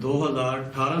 2018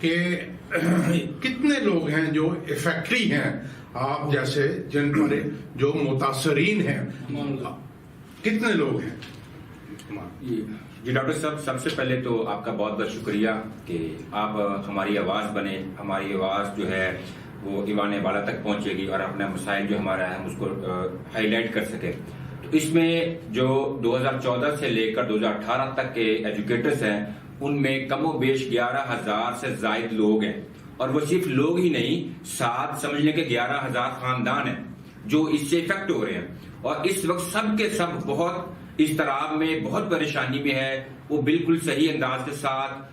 کہ کتنے لوگ ہیں جو افیکٹری ہیں آپ جیسے جن پر جو متاثرین ہیں، کتنے لوگ ہیں؟ جی ڈاکٹر صاحب، سب سے پہلے تو آپ کا بہت بہت شکریہ کہ آپ ہماری آواز بنے، ہماری آواز جو ہے وہ ایوان بالا تک پہنچے گی اور اپنا مسائل جو ہمارا ہے ہم اس کو ہائی لائٹ کر سکیں۔ تو اس میں جو 2014 سے لے کر 2018 تک کے ایجوکیٹرز ہیں ان میں کم و بیش 11,000 سے زائد لوگ ہیں، اور وہ صرف لوگ ہی نہیں، ساتھ سمجھنے کے 11,000 خاندان ہیں جو اس سے افیکٹ ہو رہے ہیں، اور اس وقت سب کے سب بہت اضطراب میں، بہت پریشانی میں ہے۔ وہ بالکل صحیح انداز کے ساتھ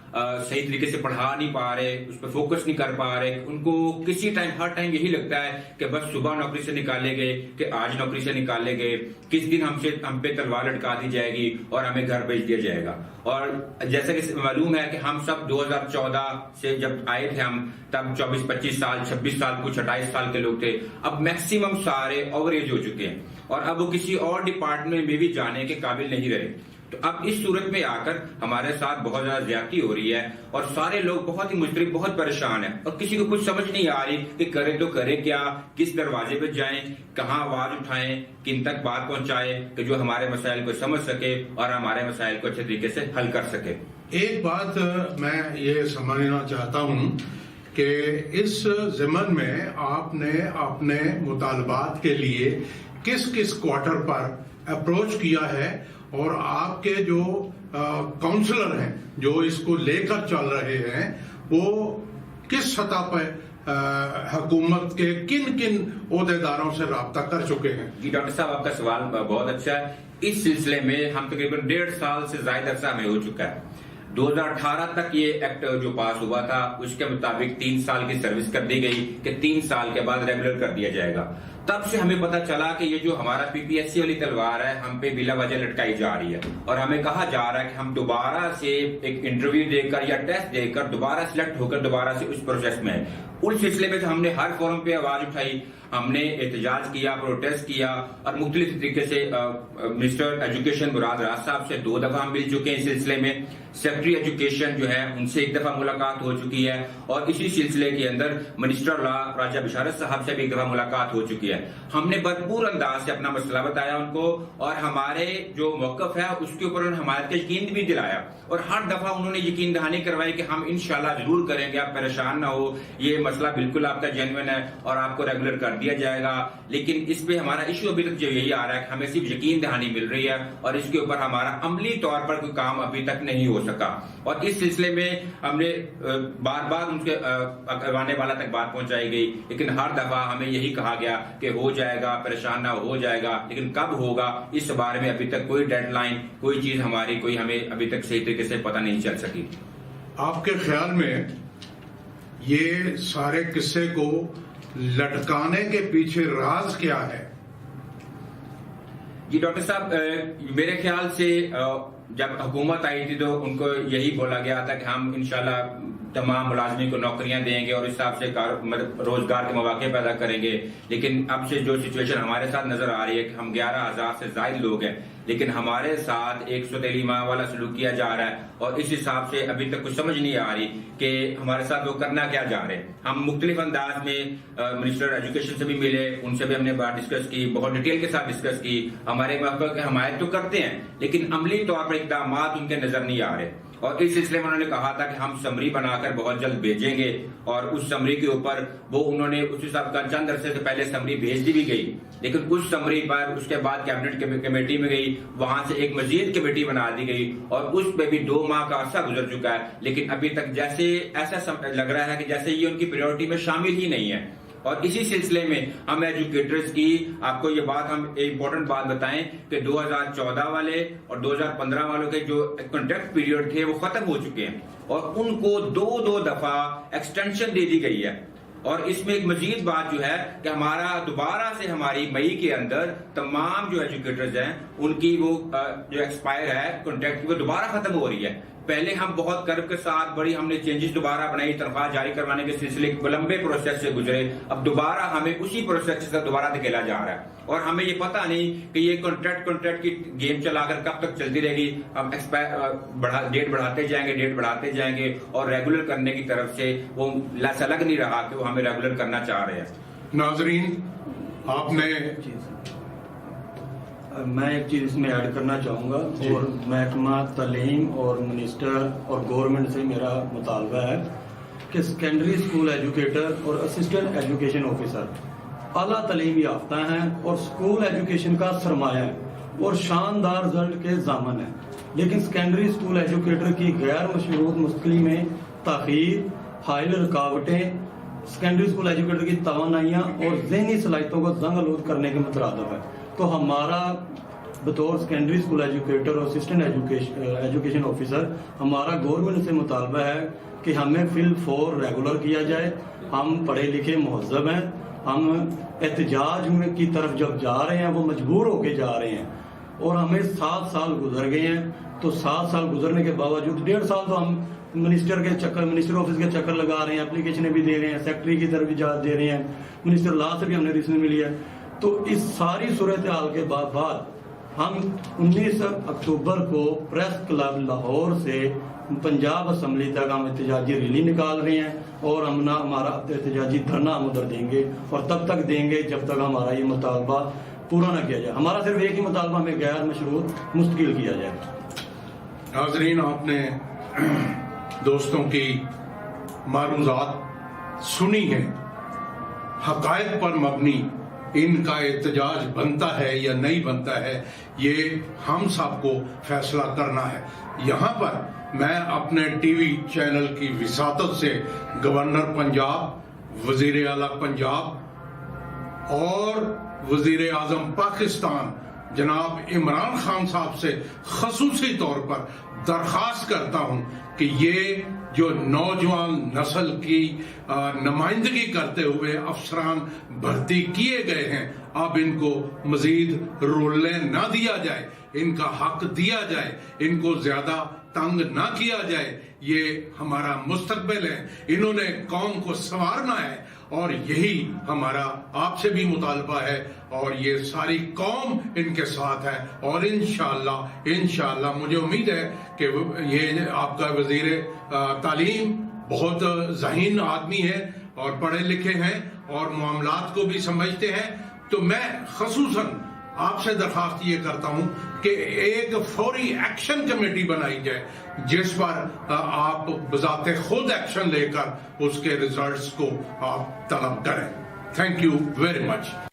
صحیح طریقے سے پڑھا نہیں پا رہے، اس پہ فوکس نہیں کر پا رہے۔ ان کو کسی ٹائم ہر ٹائم یہی لگتا ہے کہ بس صبح نوکری سے نکالے گئے، کہ آج نوکری سے نکالے گئے، کس دن ہم پہ تلوار لٹکا دی جائے گی اور ہمیں گھر بھیج دیا جائے گا۔ اور جیسا کہ معلوم ہے کہ ہم سب 2014 سے جب آئے تھے ہم تب 24-25 سال، 26 سال، کچھ 28 سال کے لوگ تھے۔ اب میکسیمم سارے اوور ایج ہو چکے ہیں اور اب وہ کسی اور ڈپارٹمنٹ میں بھی جانے کے قابل نہیں رہے۔ تو اب اس صورت میں آ کر ہمارے ساتھ بہت زیادہ زیادتی ہو رہی ہے اور سارے لوگ بہت ہی مضطرب، بہت پریشان ہیں، اور کسی کو کچھ سمجھ نہیں آ رہی کہ کرے تو کرے کیا، کس دروازے پہ جائیں، کہاں آواز اٹھائیں، کن تک بات پہنچائیں کہ جو ہمارے مسائل کو سمجھ سکے اور ہمارے مسائل کو اچھے طریقے سے حل کر سکے۔ ایک بات میں یہ سمجھنا چاہتا ہوں کہ اس ضمن میں آپ نے اپنے مطالبات کے لیے کس کس کوارٹر پر اپروچ کیا ہے، اور آپ کے جو کاؤنسلر ہیں جو اس کو لے کر چل رہے ہیں وہ کس سطح پہ حکومت کے کن کن عہدیداروں سے رابطہ کر چکے ہیں؟ جی ڈاکٹر صاحب، آپ کا سوال بہت اچھا ہے۔ اس سلسلے میں ہم تقریباً 1.5 سال سے زائد عرصہ میں ہو چکا ہے۔ 2018 تک یہ ایکٹ جو پاس ہوا تھا اس کے مطابق 3 سال کی سروس کر دی گئی کہ 3 سال کے بعد ریگولر کر دیا جائے گا۔ تب سے ہمیں پتا چلا کہ یہ جو ہمارا پی پی ایس سی والی تلوار ہے ہم پہ بلا وجہ لٹکائی جا رہی ہے، اور ہمیں کہا جا رہا ہے کہ ہم دوبارہ سے ایک انٹرویو دے کر یا ٹیسٹ دے کر دوبارہ سلیکٹ ہو کر دوبارہ سے اس پروسیس میں۔ اس سلسلے میں ہم نے ہر فورم پہ آواز اٹھائی، ہم نے احتجاج کیا، پروٹیسٹ کیا، اور مختلف طریقے سے منسٹر ایجوکیشن مراد راز صاحب سے 2 دفعہ ہم مل چکے ہیں اس سلسلے میں۔ سیکرٹری ایجوکیشن جو ہے ان سے 1 دفعہ ملاقات ہو چکی ہے، اور اسی سلسلے کے اندر منسٹر لا راجہ بشارت صاحب سے بھی 1 دفعہ ملاقات ہو چکی ہے۔ ہم نے بھرپور انداز سے اپنا مسئلہ بتایا ان کو، اور ہمارے جو موقف ہے اس کے اوپر انہوں نے حمایت کا یقین بھی دلایا، اور ہر دفعہ انہوں نے یقین دہانی کروائی کہ ہم انشاءاللہ ضرور کریں گے، آپ پریشان نہ ہو، یہ مسئلہ بالکل آپ کا جینوئن ہے اور آپ کو ریگولر کر دیا جائے گا۔ لیکن اس پہ ہمارا ایشو ابھی تک جو یہی آ رہا ہے کہ ہمیں صرف یقین دہانی مل رہی ہے، اور اس کے اوپر ہمارا عملی طور پر کوئی کام ابھی تک نہیں ہو سکا۔ اور اس سلسلے میں ہم نے بار بار ان کے ایوانے والا تک بات پہنچائی گئی، لیکن ہر دفعہ ہمیں یہی کہا گیا کہ ہو جائے گا، پریشان نہ ہو جائے گا، لیکن کب ہوگا اس بارے میں ابھی تک کوئی ڈیڈ لائن، کوئی چیز ہماری کوئی ہمیں ابھی تک صحیح طریقے سے پتہ نہیں چل سکی۔ آپ کے خیال میں یہ سارے قصے کو لٹکانے کے پیچھے راز کیا ہے؟ جی ڈاکٹر صاحب، میرے خیال سے جب حکومت آئی تھی تو ان کو یہی بولا گیا تھا کہ ہم انشاءاللہ تمام ملازمین کو نوکریاں دیں گے اور اس حساب سے روزگار کے مواقع پیدا کریں گے۔ لیکن اب سے جو سچویشن ہمارے ساتھ نظر آ رہی ہے کہ ہم 11,000 سے زائد لوگ ہیں، لیکن ہمارے ساتھ 113 ماہ والا سلوک کیا جا رہا ہے، اور اس حساب سے ابھی تک کچھ سمجھ نہیں آ رہی کہ ہمارے ساتھ وہ کرنا کیا جا رہے ہیں۔ ہم مختلف انداز میں منسٹر ایجوکیشن سے بھی ملے، ان سے بھی ہم نے بات ڈسکس کی، بہت ڈیٹیل کے ساتھ ڈسکس کی۔ ہمارے موقع کی حمایت تو کرتے ہیں لیکن عملی طور پر اقدامات ان کے نظر نہیں آ رہے، اور اس سلسلے میں انہوں نے کہا تھا کہ ہم سمری بنا کر بہت جلد بھیجیں گے، اور اس سمری کے اوپر وہ انہوں نے اس حساب کا چند عرصے سے پہلے سمری بھیج دی بھی گئی، لیکن اس سمری پر اس کے بعد کیبنٹ کمیٹی میں گئی، وہاں سے ایک مزید کمیٹی بنا دی گئی، اور اس پہ بھی 2 ماہ کا عرصہ گزر چکا ہے، لیکن ابھی تک جیسے ایسا لگ رہا ہے کہ جیسے یہ ان کی پریورٹی میں شامل ہی نہیں ہے۔ اور اسی سلسلے میں ہم ایجوکیٹرز کی آپ کو یہ بات ہم امپورٹنٹ بات بتائیں کہ 2014 والے اور 2015 والوں کے جو کنٹریکٹ پیریڈ تھے وہ ختم ہو چکے ہیں، اور ان کو 2 دفعہ ایکسٹینشن دے دی گئی ہے۔ اور اس میں ایک مزید بات جو ہے کہ ہمارا دوبارہ سے ہماری مئی کے اندر تمام جو ایجوکیٹرز ہیں ان کی وہ جو ایکسپائر ہے کنٹریکٹ وہ دوبارہ ختم ہو رہی ہے، پہلے ہم بہت کرب کے ساتھ بڑی ہم نے چینجز دوبارہ بنائی، تنخواہ جاری کروانے کے سلسلے لمبے پروسیس سے گزرے، اب دوبارہ ہمیں اسی پروسیس سے دوبارہ دھکیلا جا رہا ہے، اور ہمیں یہ پتہ نہیں کہ یہ کانٹریکٹ کی گیم چلا کر کب تک چلتی رہے گی. ہم ڈیٹ بڑھاتے جائیں گے اور ریگولر کرنے کی طرف سے وہ ایسا لگ نہیں رہا کہ وہ ہمیں ریگولر کرنا چاہ رہے ہیں. ناظرین، آپ نے میں ایک چیز اس میں ایڈ کرنا چاہوں گا، اور محکمہ تعلیم اور منسٹر اور گورنمنٹ سے میرا مطالبہ ہے کہ سیکنڈری اسکول ایجوکیٹر اور اسسٹنٹ ایجوکیشن آفیسر اعلیٰ تعلیم یافتہ ہیں اور اسکول ایجوکیشن کا سرمایہ ہے اور شاندار رزلٹ کے ضامن ہیں، لیکن سیکنڈری اسکول ایجوکیٹر کی غیر مشروط مستقلی میں تاخیر، حائل رکاوٹیں سیکنڈری اسکول ایجوکیٹر کی توانائیاں اور ذہنی صلاحیتوں کو زنگ آلود کرنے کے مترادف ہے. تو ہمارا بطور سیکنڈری اسکول ایجوکیٹر اور اسسٹنٹ ایجوکیشن آفیسر ہمارا گورنمنٹ سے مطالبہ ہے کہ ہمیں فی الفور ریگولر کیا جائے. ہم پڑھے لکھے مہذب ہیں، ہم احتجاج کی طرف جب جا رہے ہیں وہ مجبور ہو کے جا رہے ہیں، اور ہمیں 7 سال گزر گئے ہیں. تو 7 سال گزرنے کے باوجود 1.5 سال تو ہم منسٹر آفس کے چکر لگا رہے ہیں، اپلیکیشنیں بھی دے رہے ہیں، سیکٹری کی طرف اجازت دے رہے ہیں، منسٹر لا سے بھی ہم نے ریسنٹ ملی ہے. تو اس ساری صورتحال کے بعد ہم 19 اکتوبر کو پریس کلب لاہور سے پنجاب اسمبلی تک ہم احتجاجی ریلی نکال رہے ہیں، اور ہم ہمارا احتجاجی دھرنا ہم ادھر دیں گے، اور تب تک دیں گے جب تک ہمارا یہ مطالبہ پورا نہ کیا جائے. ہمارا صرف ایک ہی مطالبہ، ہمیں غیر مشروط مستقل کیا جائے. ناظرین، آپ نے دوستوں کی معروضات سنی ہیں. حقائق پر مبنی ان کا احتجاج بنتا ہے یا نہیں بنتا ہے، یہ ہم سب کو فیصلہ کرنا ہے. یہاں پر میں اپنے ٹی وی چینل کی وساطت سے گورنر پنجاب، وزیر اعلیٰ پنجاب اور وزیر اعظم پاکستان جناب عمران خان صاحب سے خصوصی طور پر درخواست کرتا ہوں کہ یہ جو نوجوان نسل کی نمائندگی کرتے ہوئے افسران بھرتی کیے گئے ہیں، اب ان کو مزید رولیں نہ دیا جائے، ان کا حق دیا جائے، ان کو زیادہ تنگ نہ کیا جائے. یہ ہمارا مستقبل ہے، انہوں نے قوم کو سنوارنا ہے، اور یہی ہمارا آپ سے بھی مطالبہ ہے، اور یہ ساری قوم ان کے ساتھ ہے. اور انشاءاللہ مجھے امید ہے کہ یہ آپ کا وزیر تعلیم بہت ذہین آدمی ہے اور پڑھے لکھے ہیں اور معاملات کو بھی سمجھتے ہیں. تو میں خصوصاً آپ سے درخواست یہ کرتا ہوں کہ ایک فوری ایکشن کمیٹی بنائی جائے جس پر آپ بذات خود ایکشن لے کر اس کے ریزلٹس کو آپ طلب کریں. Thank you very much.